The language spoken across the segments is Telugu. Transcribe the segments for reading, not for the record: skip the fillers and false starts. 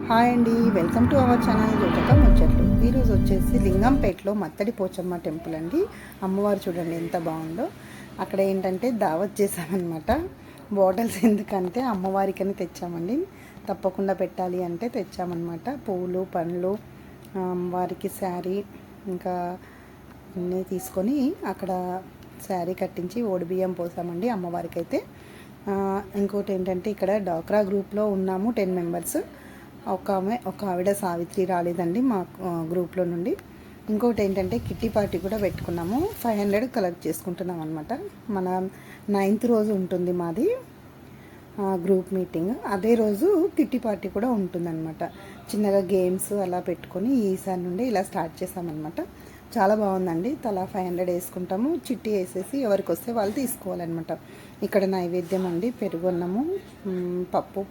హాయ్ అండి, welcome to our channel Jyothika ముచ్చట్లు. ఈరోజు వచ్చేసి లింగంపేటలో మత్తడి పోచమ్మ టెంపుల్ అండి. అమ్మవారు చూడండి ఎంత బాగుందో. అక్కడ ఏంటంటే దావత్ చేసామన్నమాట. బాటిల్స్ ఎందుకంటే అమ్మవారికని తెచ్చామండి, తప్పకుండా పెట్టాలి అంటే తెచ్చామన్నమాట. పువ్వులు, పండ్లు, వారికి శారీ, ఇంకా అన్నీ తీసుకొని అక్కడ శారీ కట్టించి ఓడిబియ్యం పోసామండి అమ్మవారికి అయితే. ఇంకోటి ఏంటంటే ఇక్కడ డాక్రా గ్రూప్లో ఉన్నాము 10 మెంబర్స్. ఒక ఆవిడ సావిత్రి రాలేదండి మా గ్రూప్లో నుండి. ఇంకోటి ఏంటంటే కిట్టి పార్టీ కూడా పెట్టుకున్నాము. 500 కలెక్ట్ చేసుకుంటున్నాం అనమాట. మన 9th రోజు ఉంటుంది మాది గ్రూప్ మీటింగ్. అదే రోజు కిట్టి పార్టీ కూడా ఉంటుందన్నమాట. చిన్నగా గేమ్స్ అలా పెట్టుకొని ఈసారి నుండి ఇలా స్టార్ట్ చేసామన్నమాట. చాలా బాగుందండి. తలా 500 వేసుకుంటాము. చిట్టి వేసేసి ఎవరికి వస్తే వాళ్ళు తీసుకోవాలన్నమాట. ఇక్కడ నైవేద్యం అండి, పెరుగన్నము, పప్పు,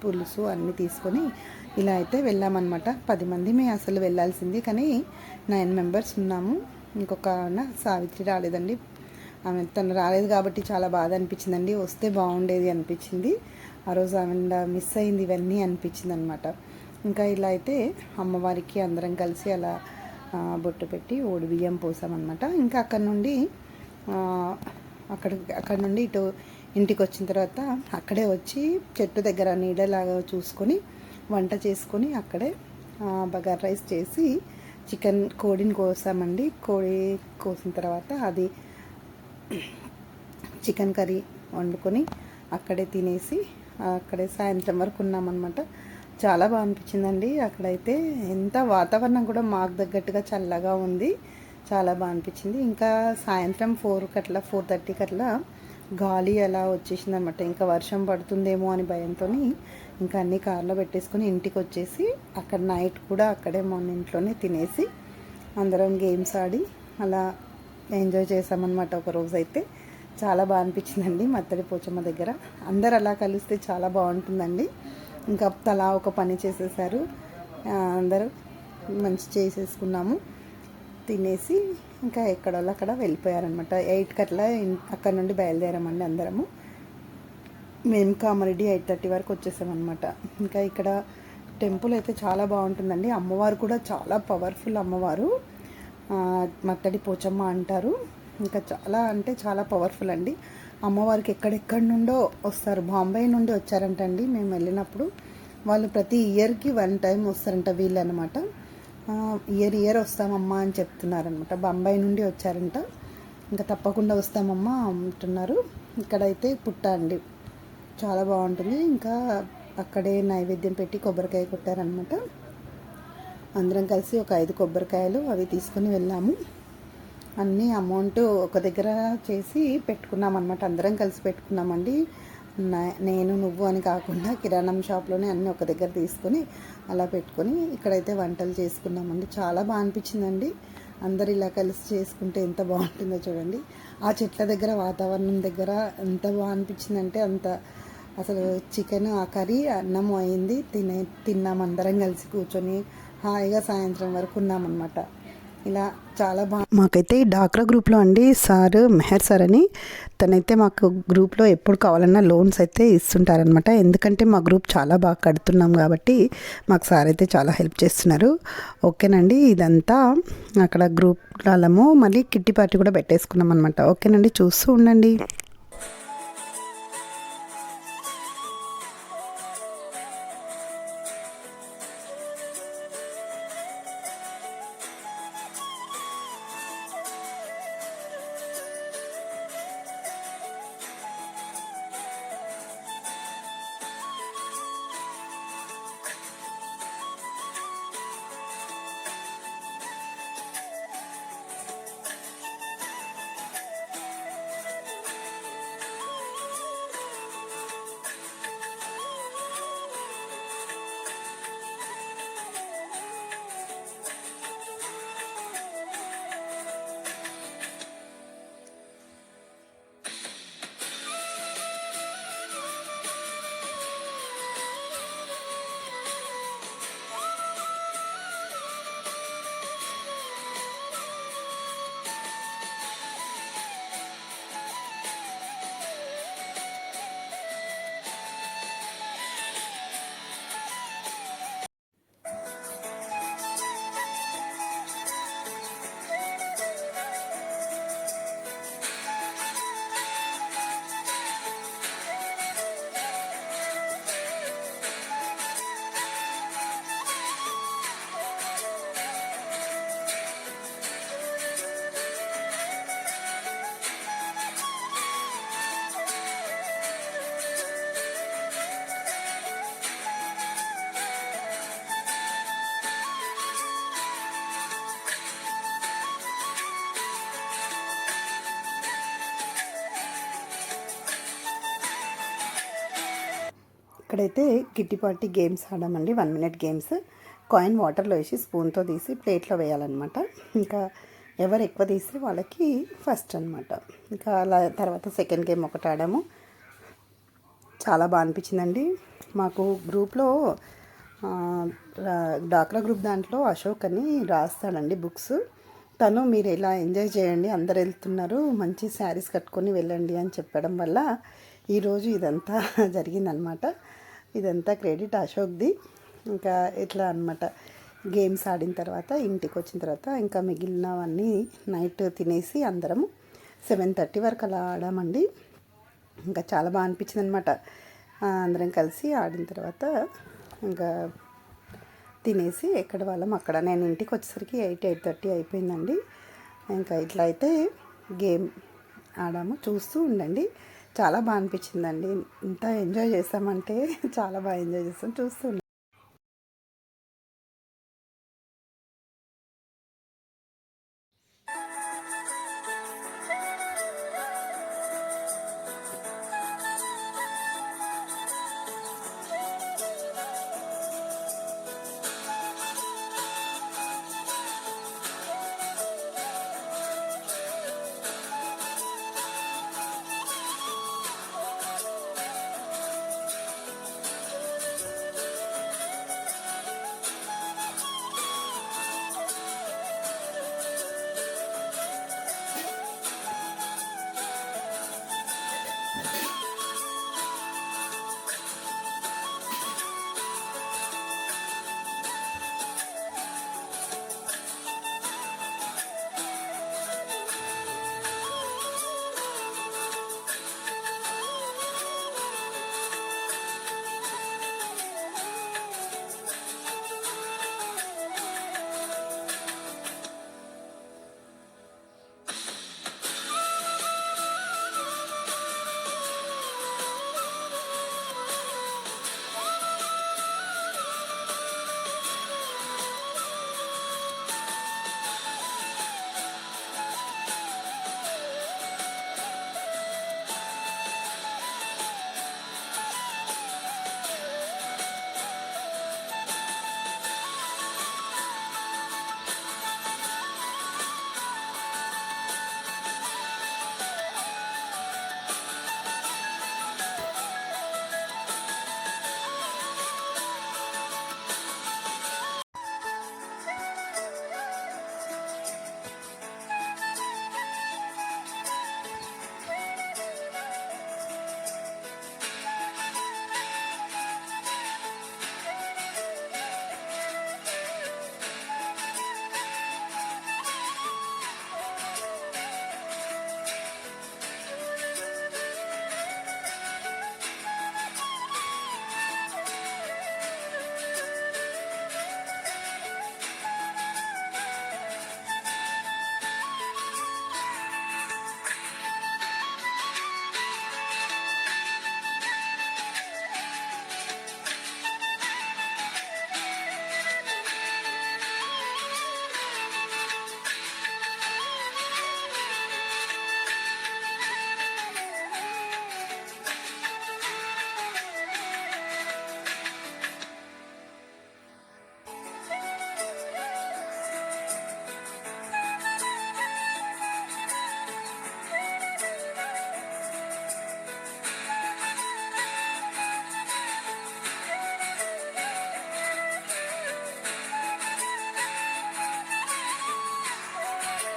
పులుసు అన్నీ తీసుకొని ఇలా అయితే వెళ్ళామన్నమాట. 10 మంది మేము అసలు వెళ్ళాల్సింది, కానీ 9 మెంబర్స్ ఉన్నాము. ఇంకొక సావిత్రి రాలేదండి. ఆమె తను రాలేదు కాబట్టి చాలా బాధ అనిపించిందండి. వస్తే బాగుండేది అనిపించింది. ఆ రోజు ఆమె మిస్ అయింది ఇవన్నీ అనిపించింది అనమాట. ఇంకా ఇలా అయితే అమ్మవారికి అందరం కలిసి అలా బొట్టు పెట్టి ఓడిబియ్యం పోసామన్నమాట. ఇంకా అక్కడ నుండి ఇటు ఇంటికి వచ్చిన తర్వాత అక్కడే వచ్చి చెట్టు దగ్గర నీడలాగా చూసుకొని వంట చేసుకొని అక్కడే బగార్ రైస్ చేసి కోడిని కోసామండి. కోడి కోసిన తర్వాత అది చికెన్ కర్రీ వండుకొని అక్కడే తినేసి అక్కడే సాయంత్రం వరకు ఉన్నామన్నమాట. చాలా బాగా అనిపించిందండి. అక్కడైతే ఎంత వాతావరణం కూడా మాకు తగ్గట్టుగా చల్లగా ఉంది. చాలా బాగా అనిపించింది. ఇంకా సాయంత్రం 4:30 అట్లా గాలి అలా వచ్చేసింది అనమాట. ఇంకా వర్షం పడుతుందేమో అని భయంతో ఇంకా అన్ని కార్లో పెట్టేసుకొని ఇంటికి వచ్చేసి అక్కడ నైట్ కూడా అక్కడే మన ఇంట్లోనే తినేసి అందరం గేమ్స్ ఆడి అలా ఎంజాయ్ చేసామన్నమాట. ఒక రోజు అయితే చాలా బాగా అనిపించిందండి మత్తడి పోచమ్మ దగ్గర. అందరు అలా కలిస్తే చాలా బాగుంటుందండి. ఇంకా తలా ఒక పని చేసేసారు. అందరూ మంచి చేసేసుకున్నాము. తినేసి ఇంకా ఎక్కడోళ్ళు అక్కడ వెళ్ళిపోయారనమాట. 8కి అట్లా అక్కడ నుండి బయలుదేరామండి అందరము. మేము కామారెడ్డి 8:30 వరకు వచ్చేసామన్నమాట. ఇంకా ఇక్కడ టెంపుల్ అయితే చాలా బాగుంటుందండి. అమ్మవారు కూడా చాలా పవర్ఫుల్ అమ్మవారు, మత్తడి పోచమ్మ అంటారు. ఇంకా చాలా అంటే చాలా పవర్ఫుల్ అండి. అమ్మవారికి ఎక్కడెక్కడి నుండో వస్తారు. బాంబే నుండి వచ్చారంటండి మేము వెళ్ళినప్పుడు. వాళ్ళు ప్రతి ఇయర్కి 1 టైం వస్తారంట వీళ్ళు అనమాట. ఇయర్ వస్తామమ్మా అని చెప్తున్నారనమాట. బొంబాయి నుండి వచ్చారంట. ఇంకా తప్పకుండా వస్తామమ్మా అంటున్నారు. ఇక్కడైతే పుట్ట అండి, చాలా బాగుంటుంది. ఇంకా అక్కడే నైవేద్యం పెట్టి కొబ్బరికాయ కొట్టారనమాట. అందరం కలిసి ఒక 5 కొబ్బరికాయలు అవి తీసుకొని వెళ్ళాము. అన్నీ అమౌంట్ ఒక దగ్గర చేసి పెట్టుకున్నాం అనమాట. అందరం కలిసి పెట్టుకున్నామండి. నేను నువ్వు అని కాకుండా కిరాణం షాప్లోనే అన్నీ ఒక దగ్గర తీసుకొని అలా పెట్టుకొని ఇక్కడైతే వంటలు చేసుకున్నామండి. చాలా బాగా అనిపించిందండి. అందరు ఇలా కలిసి చేసుకుంటే ఎంత బాగుంటుందో చూడండి. ఆ చెట్ల దగ్గర వాతావరణం దగ్గర ఎంత బాగా అనిపించిందంటే అంత. అసలు చికెన్, ఆ కర్రీ, అన్నం అయింది. తిన్నాం అందరం కలిసి కూర్చొని హాయిగా సాయంత్రం వరకు ఉన్నామన్నమాట. ఇలా చాలా మాకైతే డాక్రా గ్రూప్లో అండి సార్ మెహర్ సార్ అని, తనైతే మాకు గ్రూప్లో ఎప్పుడు కావాలన్నా లోన్స్ అయితే ఇస్తుంటారనమాట. ఎందుకంటే మా గ్రూప్ చాలా బాగా కడుతున్నాం కాబట్టి మాకు సార్ అయితే చాలా హెల్ప్ చేస్తున్నారు. ఓకేనండి, ఇదంతా అక్కడ గ్రూప్ వాళ్ళము మళ్ళీ కిట్టి పార్టీ కూడా పెట్టేసుకున్నాం అనమాట. ఓకేనండి, చూస్తూ ఉండండి. ఇక్కడైతే కిట్టి పార్టీ గేమ్స్ ఆడామండి. 1 మినిట్ గేమ్స్. కాయిన్ వాటర్లో వేసి స్పూన్తో తీసి ప్లేట్లో వేయాలన్నమాట. ఇంకా ఎవరు ఎక్కువ తీస్తే వాళ్ళకి ఫస్ట్ అనమాట. ఇంకా అలా తర్వాత సెకండ్ గేమ్ ఒకటి ఆడాము. చాలా బాగా అనిపించిందండి. మాకు గ్రూప్లో డాక్రా గ్రూప్ దాంట్లో అశోక్ అని రాస్తాడండి బుక్స్. తను మీరు ఇలా ఎంజాయ్ చేయండి, అందరు వెళ్తున్నారు, మంచి శారీస్ కట్టుకొని వెళ్ళండి అని చెప్పడం వల్ల ఈరోజు ఇదంతా జరిగిందనమాట. ఇదంతా క్రెడిట్ అశోక్ది. ఇంకా ఇట్లా అనమాట. గేమ్స్ ఆడిన తర్వాత ఇంటికి వచ్చిన తర్వాత ఇంకా మిగిలినవన్నీ నైట్ తినేసి అందరం 7:30 వరకు అలా ఆడామండి. ఇంకా చాలా బాగా అనిపించింది అనమాట. అందరం కలిసి ఆడిన తర్వాత ఇంకా తినేసి ఎక్కడ వాళ్ళం అక్కడ. నేను ఇంటికి వచ్చేసరికి 8:30 అయిపోయిందండి. ఇంకా ఇట్లా అయితే గేమ్ ఆడాము. చూస్తూ ఉండండి. చాలా బాగా అనిపించిందండి. ఇంత ఎంజాయ్ చేసామంటే చాలా బాగా ఎంజాయ్ చేస్తాం. చూస్తూ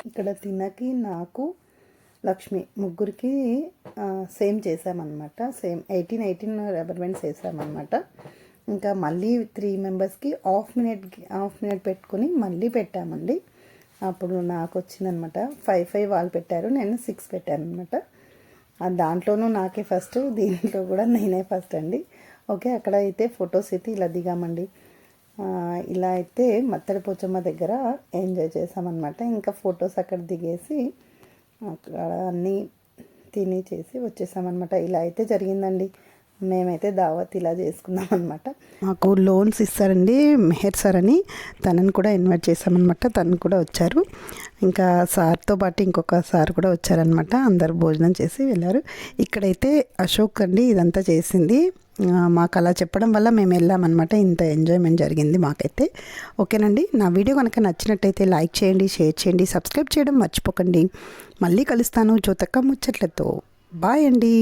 ఇక్కడ తినకి నాకు లక్ష్మి ముగ్గురికి సేమ్ చేసామన్నమాట. సేమ్ 18 రబ్బర్ బ్యాండ్స్ వేసామన్నమాట. ఇంకా మళ్ళీ 3 మెంబర్స్కి హాఫ్ మినిట్ పెట్టుకొని మళ్ళీ పెట్టామండి. అప్పుడు నాకు వచ్చిందనమాట 5 వాళ్ళు పెట్టారు, నేను 6 పెట్టాను అనమాట. దాంట్లోనూ నాకే ఫస్ట్, దీంట్లో కూడా నేనే ఫస్ట్ అండి. ఓకే, అక్కడ అయితే ఫొటోస్ అయితే ఇలా దిగామండి. ఇలా అయితే మత్తడి పోచమ్మ దగ్గర ఎంజాయ్ చేసామన్నమాట. ఇంకా ఫొటోస్ అక్కడ దిగేసి అక్కడ అన్నీ తిని చేసి వచ్చేసామన్నమాట. ఇలా అయితే జరిగిందండి. మేమైతే దావత్ ఇలా చేసుకున్నాం అనమాట. మాకు లోన్స్ ఇస్తారండి మెహర్ సార్ అని, తనని కూడా ఇన్వైట్ చేసామన్నమాట. తను కూడా వచ్చారు. ఇంకా సార్తో పాటు ఇంకొక సార్ కూడా వచ్చారనమాట. అందరు భోజనం చేసి వెళ్ళారు. ఇక్కడైతే అశోక్ అండి ఇదంతా చేసింది. మాకు అలా చెప్పడం వల్ల మేము వెళ్ళామన్నమాట. ఇంత ఎంజాయ్మెంట్ జరిగింది మాకైతే. ఓకేనండి, నా వీడియో కనుక నచ్చినట్టయితే లైక్ చేయండి, షేర్ చేయండి, సబ్స్క్రైబ్ చేయడం మర్చిపోకండి. మళ్ళీ కలుస్తాను జ్యోతక్క ముచ్చట్లతో. బాయ్ అండి.